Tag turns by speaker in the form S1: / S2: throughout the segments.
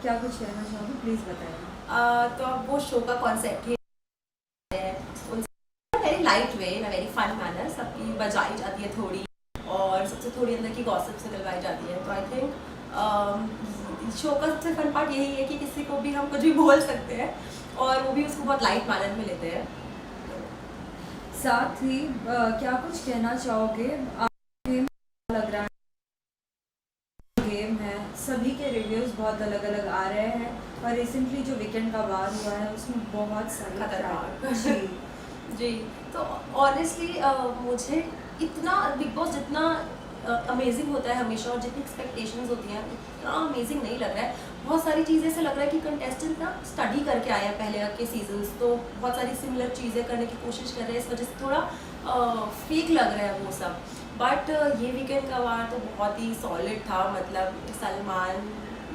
S1: क्या कुछ कहना चाहोगे, प्लीज़ बताइए।
S2: तो अब वो शो का कॉन्सेप्ट ही है उनसे very light way in a very fun manner, सबकी बजाई जाती है थोड़ी और सबसे थोड़ी अंदर की गॉसिप्स निकलवाई जाती है। तो आई थिंक शो का सबसे फन पार्ट यही है कि किसी को भी हम कुछ भी बोल सकते हैं और वो भी उसको बहुत लाइट मैनर में लेते हैं।
S1: साथ ही क्या कुछ कहना चाहोगे, आपको गेम लग रहा है? गेम है, सभी के रिव्यूज़ बहुत अलग अलग आ रहे हैं और रिसेंटली जो वीकेंड का वार हुआ है उसमें बहुत सारी
S2: खतरनाक
S1: जी।
S2: जी। तो ऑनेस्टली मुझे इतना बिग बॉस जितना अमेजिंग होता है हमेशा और जितनी एक्सपेक्टेशंस होती हैं उतना अमेजिंग नहीं लग रहा है। बहुत सारी चीज़ें ऐसे लग रहा है कि कंटेस्टेंट ना स्टडी करके आए हैं पहले के सीजन्स, तो बहुत सारी सिमिलर चीज़ें करने की कोशिश कर रहे हैं, इस वजह से थोड़ा फेक लग रहा है वो सब। बट ये वीकेंड का वार तो बहुत ही सॉलिड था। मतलब सलमान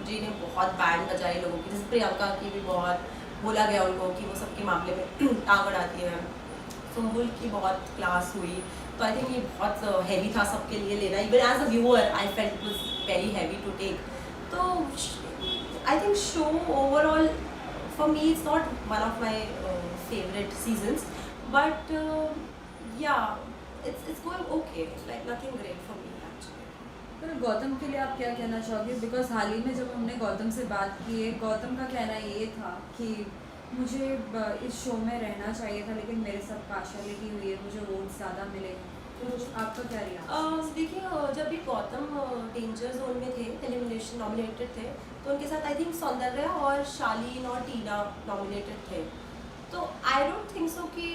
S2: जी ने बहुत बैंड बजाई लोगों की, जैसे प्रियंका की भी बहुत बोला गया उनको कि वो सबके मामले में टांग अड़ाती है। सुम्बुल की बहुत क्लास हुई। तो आई थिंक ये बहुत हैवी था सबके लिए लेना, even as a viewer I felt it was very heavy to take. तो I think show overall for me it's not one of my favourite seasons, but yeah it's going okay, like nothing great for me actually.
S1: पर गौतम के लिए आप क्या कहना चाहोगे? Because हाल ही में जब हमने गौतम से बात की है, गौतम का कहना ये था कि मुझे इस शो में रहना चाहिए था लेकिन मेरे साथ पार्शलिटी हुई है, मुझे वोट ज़्यादा मिले हैं। तो आपका क्या रिएक्शन?
S2: देखिए जब भी गौतम डेंजर जोन में थे, एलिमिनेशन नॉमिनेटेड थे, तो उनके साथ आई थिंक सौंदर्या और शालीन और टीना नॉमिनेटेड थे। तो आई डोंट थिंक सो कि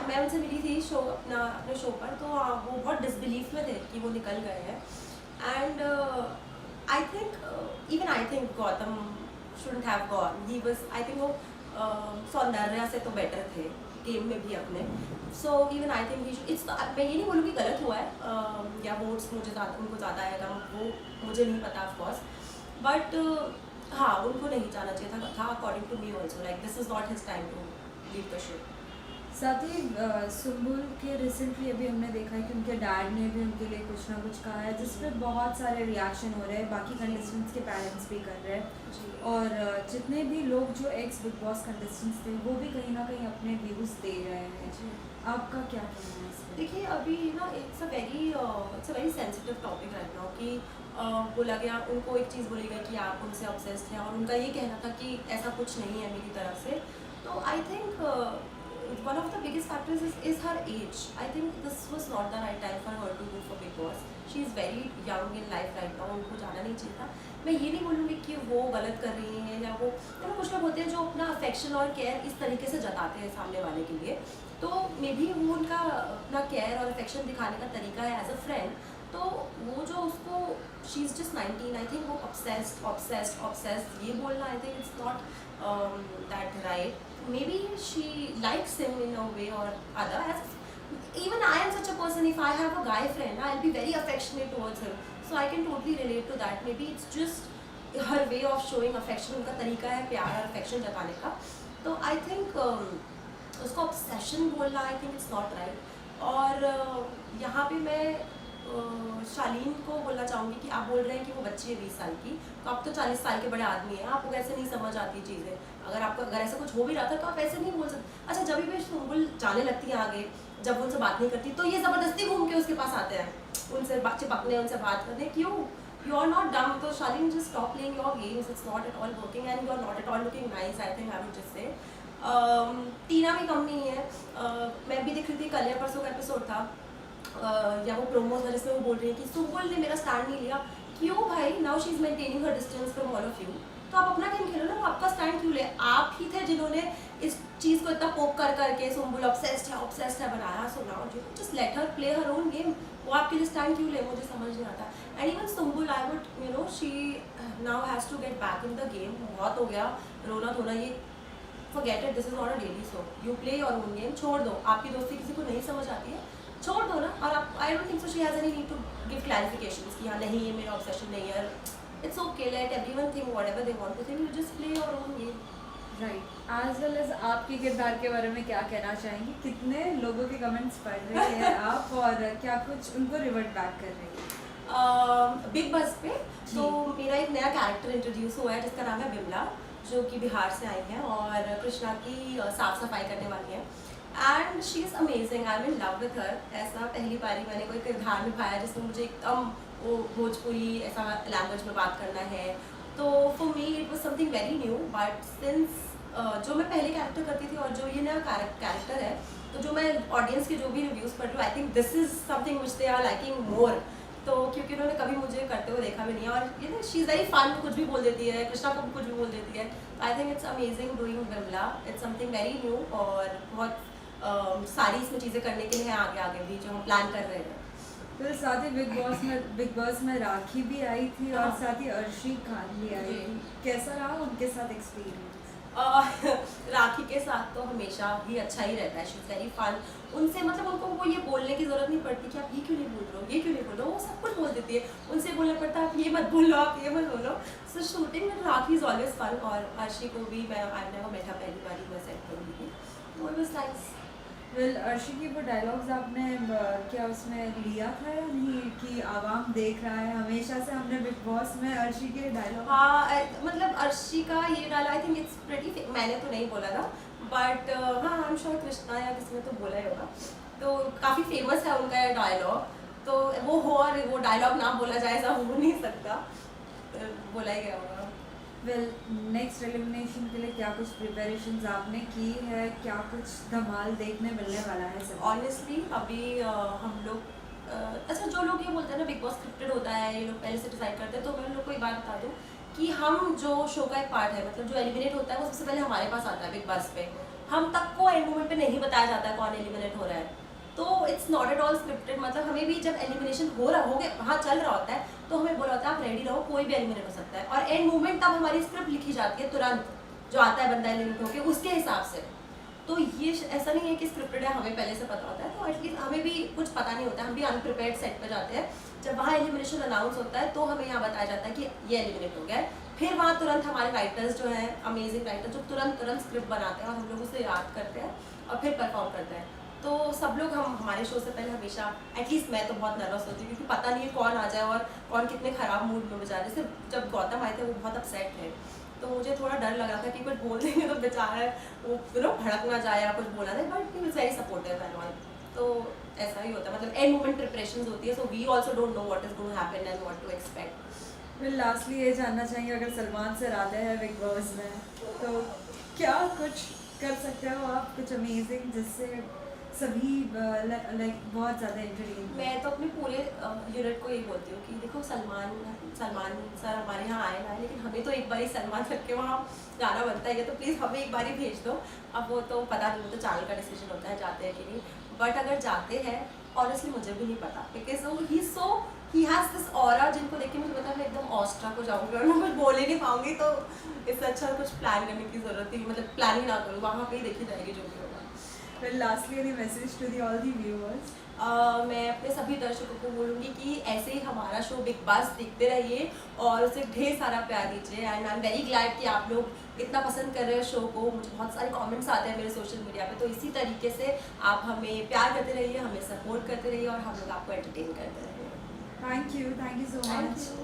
S2: मैं उनसे मिली थी अपने शो पर, तो वो बहुत डिसबिलीफ में थे कि वो निकल गए हैं। And I think even I think Gautam shouldn't have gone, he was I think वो सौंदर्या से तो बेटर थे गेम में भी अपने। So even I think it's, मैं ये नहीं बोलूँगी गलत हुआ है या वोट्स मुझे ज़्यादा उनको ज़्यादा आएगा वो मुझे नहीं पता ऑफकोर्स, बट हाँ उनको नहीं जाना चाहिए था according to me also, like this is not his time to leave the show.
S1: साथ ही सुम्बुल के रिसेंटली अभी हमने देखा है कि उनके डैड ने भी उनके लिए कुछ ना कुछ कहा है, जिस पे बहुत सारे रिएक्शन हो रहे हैं, बाकी कंटेस्टेंट्स के पेरेंट्स भी कर रहे हैं
S2: जी
S1: और जितने भी लोग जो एक्स बिग बॉस कंटेस्टेंट्स थे वो भी कहीं ना कहीं अपने व्यूज़ दे रहे हैं।
S2: जी।
S1: आपका क्या कहना है इस पर?
S2: देखिए अभी ना it's a very sensitive topic right now कि बोला गया उनको एक चीज़ बोली गई कि आप उनसे ऑब्सेस्ड हैं और उनका ये कहना था कि ऐसा कुछ नहीं है मेरी तरफ से। तो I think one of the biggest factors is her age. I think this was not the right time for her to go for Big Boss. She is very young in life right now. उनको जाना नहीं चाहिए था। मैं ये नहीं बोलूँगी कि वो गलत कर रही हैं या वो, कुछ लोग होते हैं जो अपना अफेक्शन और केयर इस तरीके से जताते हैं सामने वाले के लिए। तो मे बी वो उनका अपना केयर और अफेक्शन दिखाने का तरीका है एज अ फ्रेंड। तो वो जो उसको she is just 19, I think वो ऑब्सेस्ड ये बोलना आई think it's not that right. Maybe she likes him in a way or other. Even I am such a person, if I have a guy friend, I'll be very affectionate towards him. So I can totally relate to that. Maybe it's just her way of showing affection, उनका तरीका है प्यार और affection जताने का। तो I think उसको obsession बोलना I think it's not right. और यहाँ पे मैं शालीन को बोलना चाहूँगी कि आप बोल रहे हैं कि वो बच्ची है 20 साल की, तो आप तो 40 साल के बड़े आदमी हैं, आपको कैसे नहीं समझ आती चीज़ें। अगर ऐसा कुछ हो भी रहा था तो आप ऐसे नहीं बोल सकते। अच्छा जब भी सुम्बुल जाने लगती है आगे, जब वो उनसे बात नहीं करती तो ये ज़बरदस्ती घूम के उसके पास आते हैं, उनसे चिपकने, उनसे बात करने। क्यों? You are not dumb. तो Shalin just stop playing your games, it's not at all working and you are not at all looking nice, I think I would just say. Tina भी कम नहीं है। मैं भी देख रही थी कल या परसों का एपिसोड था या वो प्रोमोज था जिसमें वो बोल रही है कि सुम्बुल ने मेरा स्टैंड नहीं लिया। क्यों भाई? Now she is maintaining her distance from all of you. तो आप अपना गेम खेलो ना, वो आपका स्टैंड क्यों ले? आप ही थे जिन्होंने इस चीज़ को इतना पोक कर करके सुम्बुल ऑब्सेस्ड है बनाया। So now just let her play her own game. वो आपके लिए स्टैंड क्यों ले? मुझे समझ नहीं आता। And even Sumbul I would she now has to get back in the game. बहुत हो गया रोना धोना, ये forget it, this is not a daily show. You play your own game, छोड़ दो। आपकी दोस्ती किसी को नहीं समझ आती है, छोड़ दो ना। और आप I don't think so she has any need to give clarifications कि हाँ नहीं ये मेरा ऑब्सेशन नहीं है। It's okay, let everyone think whatever they want to think, you just play your own game.
S1: Right. As well as आपके किरदार के बारे में क्या कहना चाहेंगी? कितने लोगों के कमेंट्स पढ़ रहे हैं आप और क्या कुछ उनको रिवर्ट बैक कर रही है?
S2: बिग बस पे तो मेरा एक नया कैरेक्टर इंट्रोड्यूस हुआ है जिसका नाम है बिमला, जो कि बिहार से आई है और कृष्णा की साफ सफाई करने वाली है। And she is amazing, I am in love with her. ऐसा पहली बारी मैंने कोई किरदार निभाया जिसमें मुझे एकदम वो भोजपुरी ऐसा लैंग्वेज में बात करना है। तो for me it was something very new, but since जो मैं पहले कैरेक्टर करती थी और जो ये नया कैरेक्टर है, तो जो मैं ऑडियंस के जो भी रिव्यूज़ पढ़ रही हूँ, I think this is something which they are liking more. तो क्योंकि उन्होंने कभी मुझे करते हुए देखा भी नहीं है और ये ना शी इज़ वेरी फन, कुछ भी बोल देती है, कृष्णा को भी कुछ भी बोल देती है। I think it's amazing doing Bimla, it's something very new और बहुत सारी इसमें चीज़ें करने के लिए हैं आगे आगे भी जो हम प्लान कर रहे हैं।
S1: फिर साथ ही बिग बॉस में राखी भी आई थी और
S2: हाँ।
S1: साथ ही अर्शी खान भी आई
S2: जी।
S1: थी। कैसा रहा उनके साथ एक्सपीरियंस?
S2: राखी के साथ तो हमेशा ही अच्छा ही रहता है, शी इज़ वेरी फन। उनसे मतलब उनको वो ये बोलने की ज़रूरत नहीं पड़ती कि आप ये क्यों नहीं बोल रहे हो, ये क्यों नहीं बोल रहे हो, वो सब कुछ बोल देती है। उनसे बोलना पड़ता है आप ये मत बोलो, आप ये मत बोलो। सो शूटिंग में राखी इज़ ऑलवेज फन और अर्शी को भी मैं आई नेवर मेट हर, पहली बार ही मैं सेट करूँगी थी, तो it was nice.
S1: Well Arshi की वो डायलॉग्स आपने क्या उसमें लिया था या नहीं कि आवाम देख रहा है? हमेशा से हमने बिग बॉस में अर्शी के डायलॉग
S2: हाँ, मतलब अर्शी का ये डाला आई थिंक इट्स प्रीटी, मैंने तो नहीं बोला था, बट हाँ आई एम श्योर कृष्णा या किसी ने तो बोला ही होगा। तो काफ़ी फेमस है उनका ये डायलॉग, तो वो हो और वो डायलॉग ना बोला जाए ऐसा हो नहीं सकता, बोला ही गया होगा।
S1: वेल नेक्स्ट एलिमिनेशन के लिए क्या कुछ प्रिपरेशंस आपने की है? क्या कुछ धमाल देखने मिलने वाला है सब?
S2: ऑनेस्टली अभी हम लोग अच्छा, जो लोग ये बोलते हैं ना बिग बॉस स्क्रिप्टेड होता है, ये लोग पहले से डिसाइड करते हैं, तो मैं उन लोग को एक बात बता दूँ कि हम जो शो का एक पार्ट है, मतलब जो एलिमिनेट होता है वो सबसे पहले हमारे पास आता है बिग बॉस पे। हम तक को एंड मोमेंट पे नहीं बताया जाता है कौन एलिमिनेट हो रहा है, तो it's not at all scripted. मतलब हमें भी जब एलिमिनेशन हो गया वहाँ चल रहा होता है, तो हमें बोला होता है आप रेडी रहो, कोई भी एलिमिनेट हो सकता है। और एंड मोमेंट तब हमारी स्क्रिप्ट लिखी जाती है तुरंत, जो आता है बंदा एलिमिनेट होकर उसके हिसाब से। तो ये ऐसा नहीं है कि स्क्रिप्टेड है, हमें पहले से पता होता है, तो एटलीस्ट हमें भी कुछ पता नहीं होता है, हम भी अनप्रिपेयर्ड सेट पे जाते हैं। जब वहाँ एलिमिनेशन अनाउंस होता है तो हमें यहाँ बताया जाता है कि ये एलिमिनेट हो गया है। फिर वहाँ तुरंत हमारे राइटर्स जो हैं, अमेजिंग राइटर, जो तुरंत स्क्रिप्ट बनाते हैं और हम लोग उसे याद करते हैं और फिर परफॉर्म करते हैं। तो सब लोग हम हमारे शो से पहले हमेशा, एटलीस्ट मैं तो बहुत नर्वस होती हूँ क्योंकि पता नहीं है कौन आ जाए और कौन कितने ख़राब मूड में हो जाए। जैसे जब गौतम आए थे वो बहुत अपसेट थे, तो मुझे थोड़ा डर लगा था कि कुछ बोल देंगे तो बेचारा वो भड़क ना जाए या कुछ बोला जाए, but he was very supportive and all. तो ऐसा ही होता है, मतलब एंड मोमेंट प्रिपरेशंस होती है, so we also don't know what is going to happen and what to expect.
S1: फिर लास्टली ये जानना चाहेंगे, अगर सलमान सर आते हैं बिग बॉस में तो क्या कुछ कर सकते हो आप, कुछ अमेजिंग जिससे सभी लाइक बहुत ज़्यादा एंटरटेन?
S2: मैं तो अपने पूरे यूनिट को यही बोलती हूँ कि देखो सलमान सर हमारे यहाँ आए ना, लेकिन हमें तो एक बार ही सलमान सर के वहाँ जाना बनता है, तो प्लीज़ हमें एक बार ही भेज दो। अब वो तो पता नहीं, वो तो चाल का डिसीजन होता है जाते हैं कि नहीं, बट अगर जाते हैं ऑनेस्टली मुझे भी नहीं पता, because he has this aura जिनको देख के मुझे पता है मैं एकदम ऑस्ट्रक हो जाऊँगी और मैं कुछ बोल ही नहीं पाऊँगी। तो इससे अच्छा कुछ प्लान करने की ज़रूरत ही, मतलब प्लान ही ना करूँ, वहाँ पे ही देखी जाएगी जो भी होगा।
S1: फिर lastly any message to the all the viewers?
S2: मैं अपने सभी दर्शकों को बोलूँगी कि ऐसे ही हमारा शो बिग बॉस देखते रहिए और उसे ढेर सारा प्यार दीजिए। And I am very glad कि आप लोग इतना पसंद कर रहे हो शो को। मुझे बहुत सारे कमेंट्स आते हैं मेरे सोशल मीडिया पे, तो इसी तरीके से आप हमें प्यार करते रहिए, हमें सपोर्ट करते रहिए और हम लोग आपको एंटरटेन करते रहिए।
S1: Thank you so
S2: thank
S1: much.
S2: You.